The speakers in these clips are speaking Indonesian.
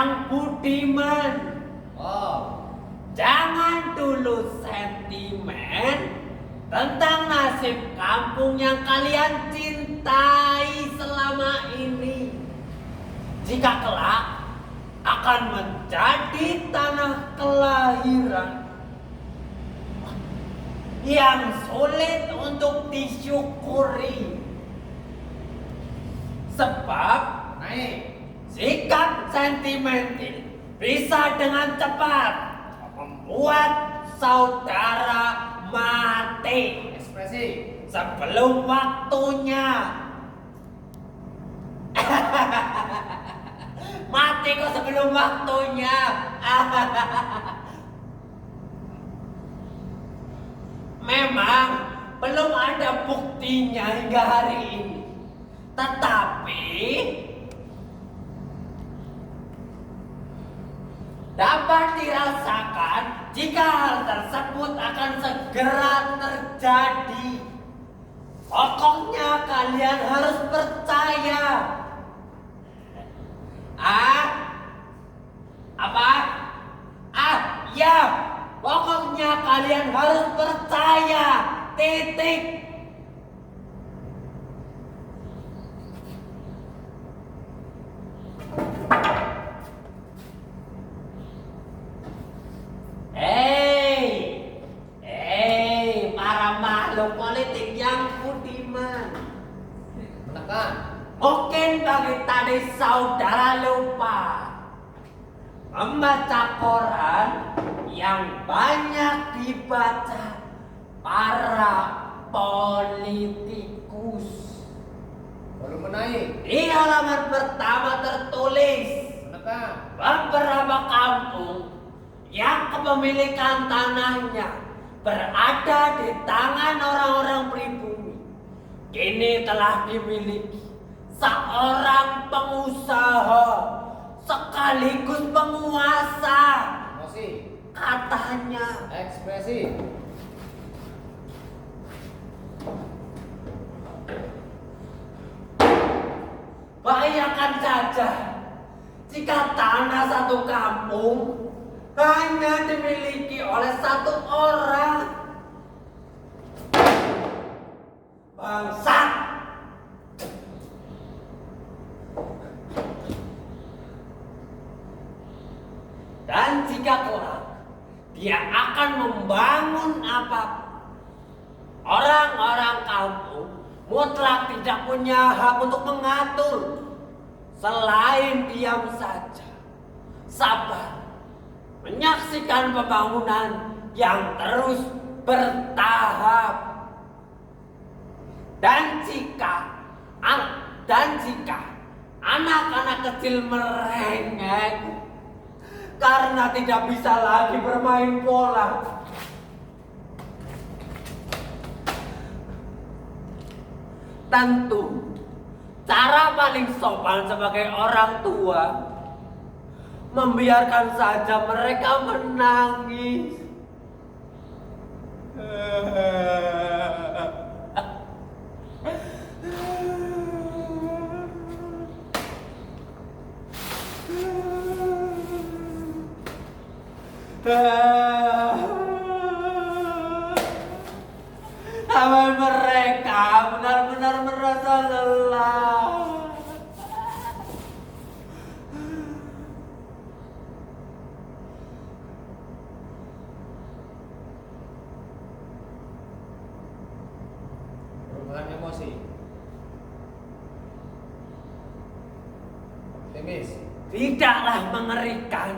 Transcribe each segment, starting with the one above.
yang budiman. Oh, Jangan dulu sentimen tentang nasib kampung yang kalian cintai selama ini. Jika kelak akan menjadi tanah kelahiran yang sulit untuk disyukuri. Sebab naik. sikap sentimental bisa dengan cepat membuat saudara mati Ekspresi. sebelum waktunya. Mati kok sebelum waktunya. Memang belum ada buktinya hingga hari ini. Tetapi dapat dirasakan jika hal tersebut akan segera terjadi. Pokoknya kalian harus percaya. Apa? Ya. Pokoknya kalian harus percaya. Titik. Para makhluk politik yang budiman. Menekan. Mungkin bagi tadi saudara lupa membaca koran yang banyak dibaca para politikus. Volume naik. Di halaman pertama tertulis Menekan. beberapa kampung yang kepemilikan tanahnya berada di tangan orang-orang pribumi kini telah dimiliki seorang pengusaha sekaligus penguasa. Emosi. Katanya Ekspresi. bayangkan saja jika tanah satu kampung hanya dimiliki oleh satu orang. Bangsat. Dan jika kelak dia akan membangun apapun, orang-orang kampung mutlak tidak punya hak untuk mengatur selain diam saja, sabar menyaksikan pembangunan yang terus bertahap. Dan jika anak-anak kecil merengek karena tidak bisa lagi bermain bola, tentu cara paling sopan sebagai orang tua membiarkan saja mereka menangis. Sampai mereka benar-benar merasa lelah. Perubahan emosi. Optimis. Tidaklah mengerikan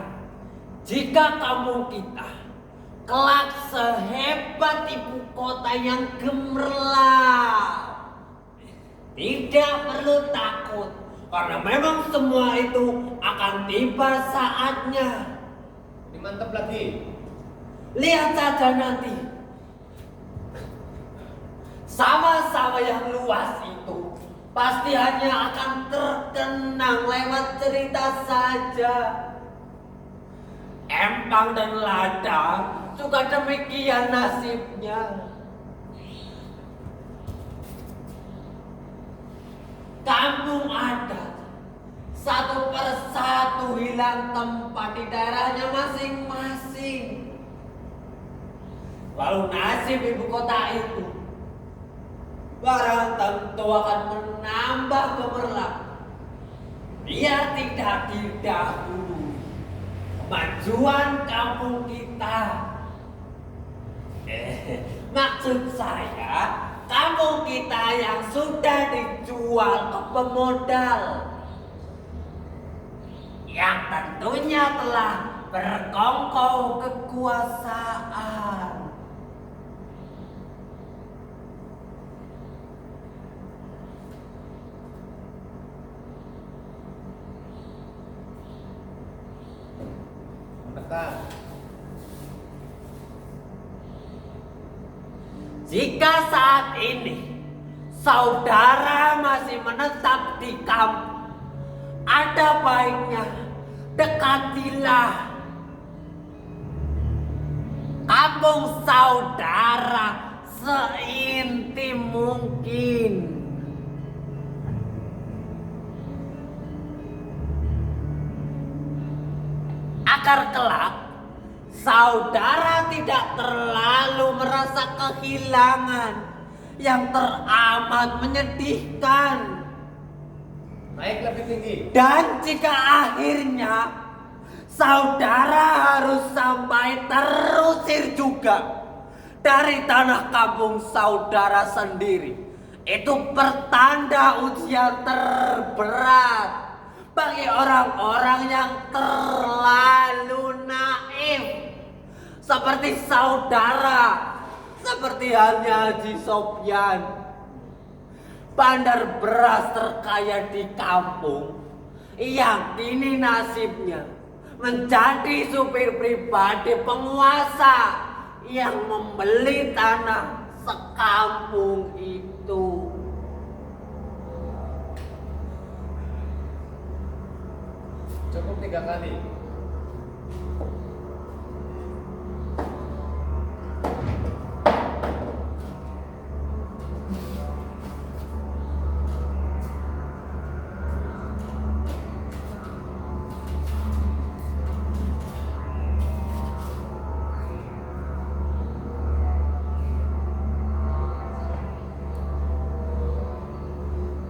jika kampung kita kelak sehebat ibu kota yang gemerlap. Tidak perlu takut, karena memang semua itu akan tiba saatnya. Dimantap lagi. Lihat saja nanti. Sawah-sawah yang luas itu pasti hanya akan terkenang lewat cerita saja. Empang dan ladang juga demikian nasibnya. Kampung adat satu persatu satu hilang tempat di daerahnya masing-masing. Lalu nasib ibu kota itu barang tentu akan menambah gemerlap. Dia tidak didahului kemajuan kampung kita. Maksud saya, kampung kita yang sudah dijual ke pemodal, yang tentunya telah berkongkol kekuasaan. Mendekat. Jika saat ini saudara masih menetap di kampung, ada baiknya dekatilah kampung saudara seintim mungkin. Agar kelak saudara tidak terlalu merasa kehilangan yang teramat menyedihkan. Naik lebih tinggi. Dan jika akhirnya saudara harus sampai terusir juga dari tanah kampung saudara sendiri, itu pertanda ujian terberat bagi orang-orang yang terlalu naif seperti saudara, seperti halnya Haji Sopyan, bandar beras terkaya di kampung, yang kini nasibnya menjadi supir pribadi penguasa yang membeli tanah sekampung itu. Cukup 3 kali.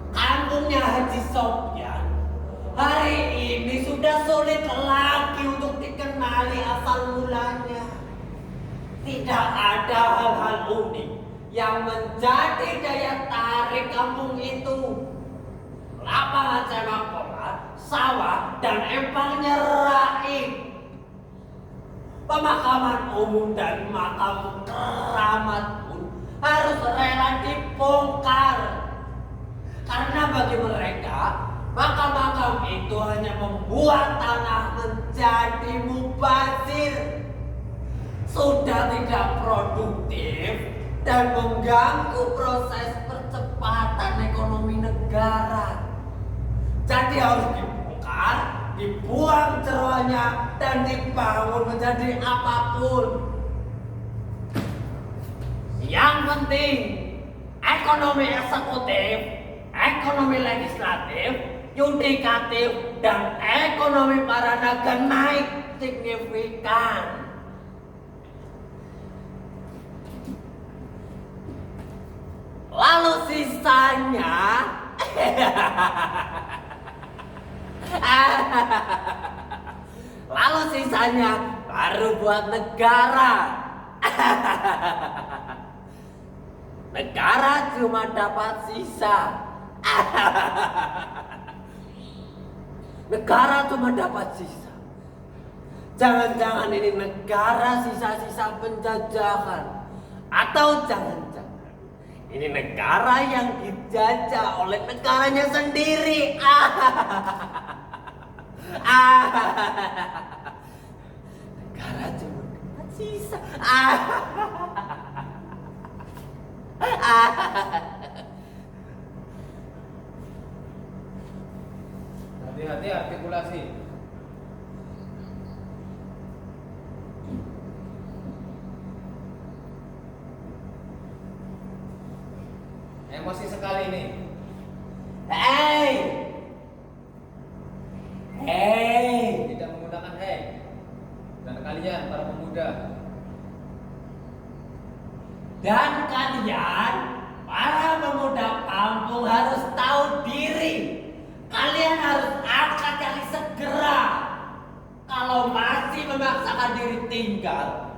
Kampungnya Haji Sopyan hari ini sudah sulit lagi untuk dikenali asal mulanya. Tidak ada hal-hal unik yang menjadi daya tarik kampung itu. Lapangan sepak bola, sawah, dan empangnya raib. Pemakaman umum dan makam keramat pun harus rela dibongkar. Karena bagi mereka, makam-makam itu hanya membuat tanah menjadi mubazir, sudah tidak produktif dan mengganggu proses percepatan ekonomi negara. Jadi harus dibongkar, dibuang jeroannya, dan dibangun menjadi apapun. Yang penting, ekonomi eksekutif, ekonomi legislatif, yudikatif, dan ekonomi para naga naik signifikan. Lalu sisanya baru buat negara. Negara cuma dapat sisa. Negara cuma dapat sisa. Jangan-jangan ini negara sisa-sisa penjajahan. Atau jangan-jangan ini negara yang dijajah oleh negaranya sendiri. Negara cuma dapat sisa. Hati-hati artikulasi. Emosi sekali ini. Hey! kalian para pemuda. Dan kalian, para pemuda kampung harus tahu diri. Kalian harus angkat kaki segera. Kalau masih memaksakan diri tinggal,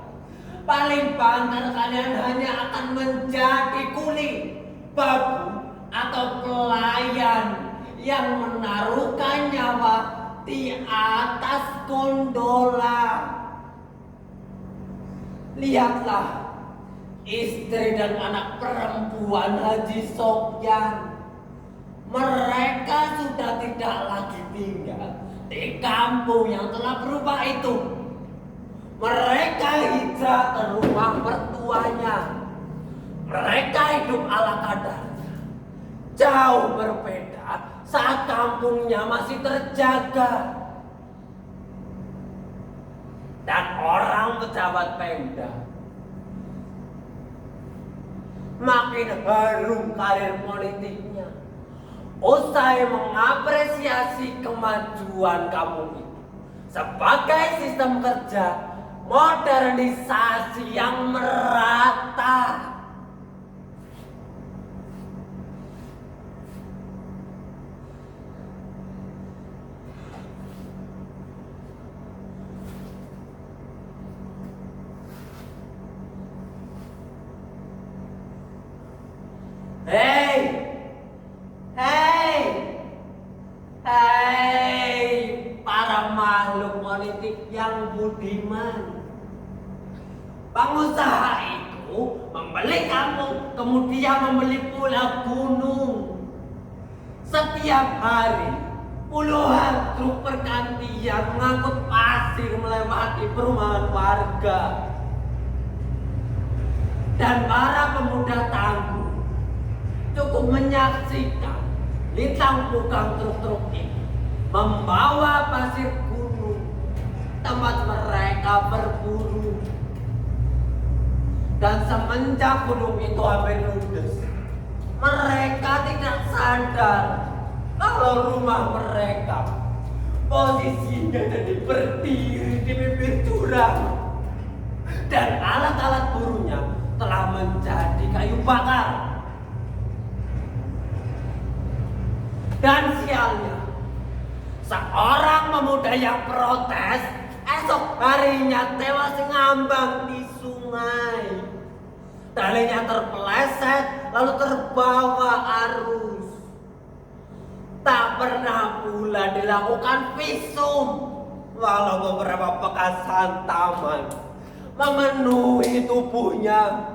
paling banter kalian hanya akan menjadi kuli, babu, atau pelayan yang menaruhkan nyawa di atas gondola. Lihatlah istri dan anak perempuan Haji Sopyan. Mereka sudah tidak lagi tinggal di kampung yang telah berubah itu. Mereka hijrah ke rumah mertuanya. Mereka hidup ala kadarnya. Jauh berbeda saat kampungnya masih terjaga. Dan orang pejabat Pemda makin harum karir politiknya. Usai mengapresiasi kemajuan kampung itu sebagai sistem kerja modernisasi yang merata. Hei, para makhluk politik yang budiman. Pengusaha itu membeli kampung, kemudian membeli pula gunung. Setiap hari, puluhan truk pergantian mengangkut pasir melewati perumahan warga. Dan para pemuda tangguh cukup menyaksikan lintang bukan truk-truk ini membawa pasir gunung tempat mereka berburu. Dan semenjak gunung itu hampir ludes, mereka tidak sadar kalau rumah mereka posisinya jadi berdiri di bibir jurang dan alat-alat burunya telah menjadi kayu bakar. Dan sialnya, seorang pemuda yang protes esok harinya tewas ngambang di sungai. Talinya terpeleset lalu terbawa arus. Tak pernah pula dilakukan visum, walau beberapa bekas hantaman memenuhi tubuhnya.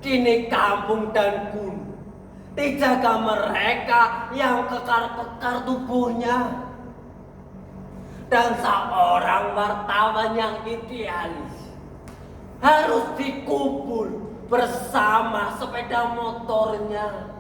Kini kampung dan gunung dijaga mereka yang kekar-kekar tubuhnya. Dan seorang wartawan yang idealis harus dikubur bersama sepeda motornya.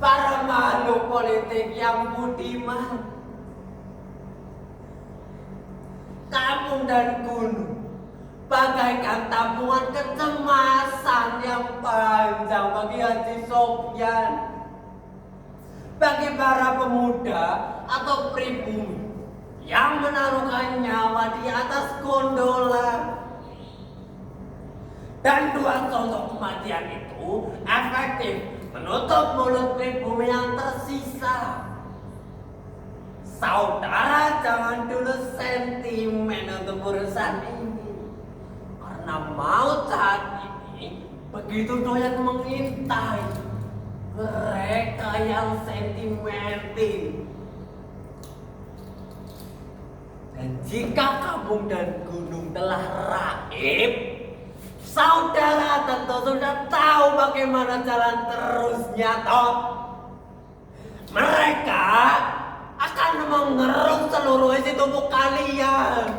Para makhluk politik yang budiman. Kampung dan gunung bagaikan tabungan kecemasan yang panjang bagi Haji Sopyan. Bagi para pemuda atau pribumi yang menaruhkan nyawa di atas gondola. Dan dua contoh kematian itu efektif menutup mulut pribumi yang tersisa. Saudara jangan dulu sentimen untuk urusan ini, karena maut saat ini begitu doyan mengintai mereka yang sentimental. Dan jika kampung dan gunung telah raib, saudara tentu sudah tahu bagaimana jalan terusnya, toh. Mereka akan mengeruk seluruh isi tubuh kalian.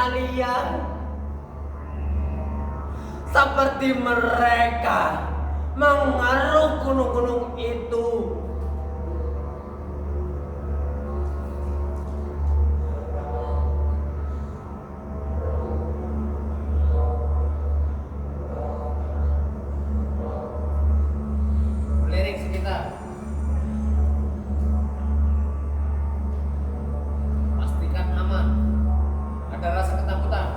kalian. Seperti mereka mengeruk gunung-gunung itu. Melirik sekitar. Pastikan aman. Ada rasa ketakutan.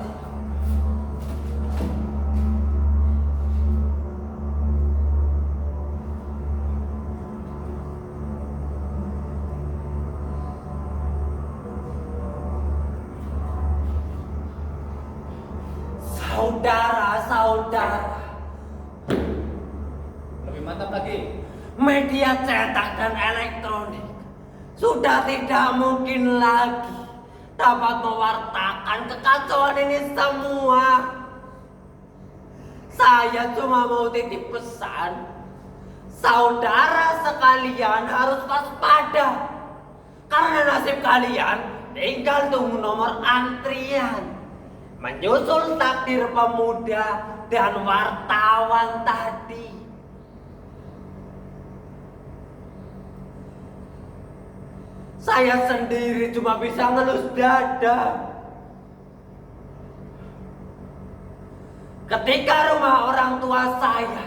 Saudara-saudara, Lebih mantap lagi. media cetak dan elektronik sudah tidak mungkin lagi dapat mewartakan kekacauan ini semua. Saya cuma mau titip pesan, saudara sekalian harus waspada, karena nasib kalian tinggal tunggu nomor antrian menyusul takdir pemuda dan wartawan tadi. Saya sendiri cuma bisa ngelus dada ketika rumah orang tua saya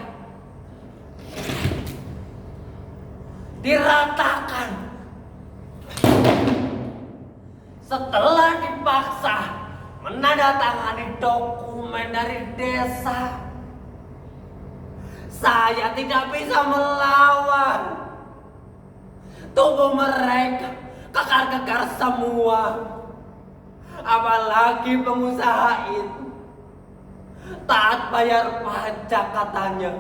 diratakan setelah dipaksa menandatangani dokumen dari desa. Saya tidak bisa melawan. Tubuh mereka kekar-kekar semua. Apalagi pengusaha itu taat bayar pajak katanya.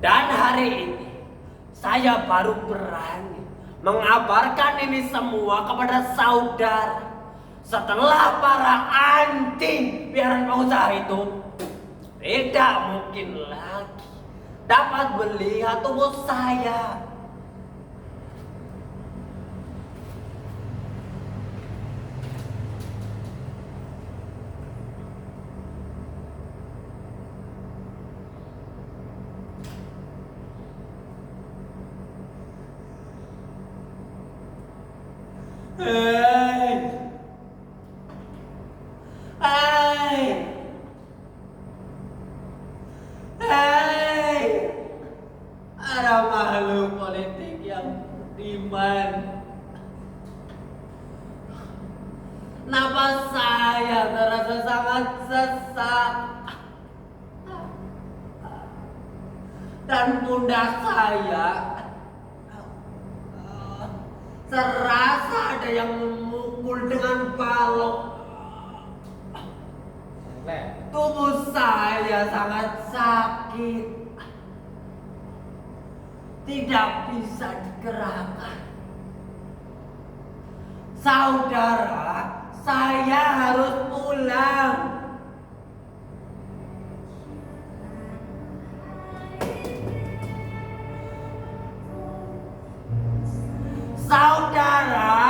Dan hari ini saya baru berani mengabarkan ini semua kepada saudara. Setelah para anjing piaran pengusaha itu tidak mungkin lagi dapat melihat tubuh saya. Hei, hei, hei, ada makhluk politik yang beriman. Napas saya terasa sangat sesak dan pundak saya terasa ada yang memukul dengan balok. Tubuh saya sangat sakit, tidak bisa digerakkan. Saudara, saya harus pulang. Saudara,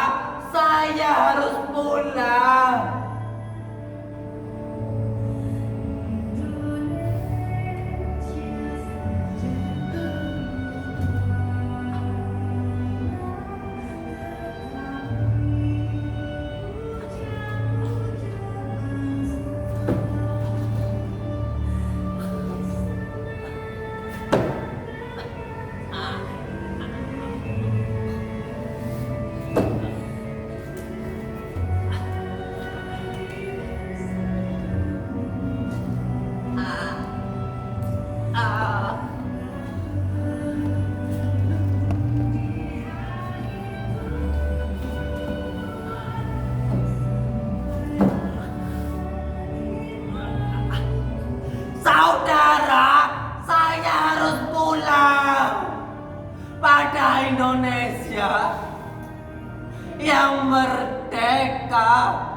saya harus pulang. Saudara, saya harus pulang pada Indonesia yang merdeka.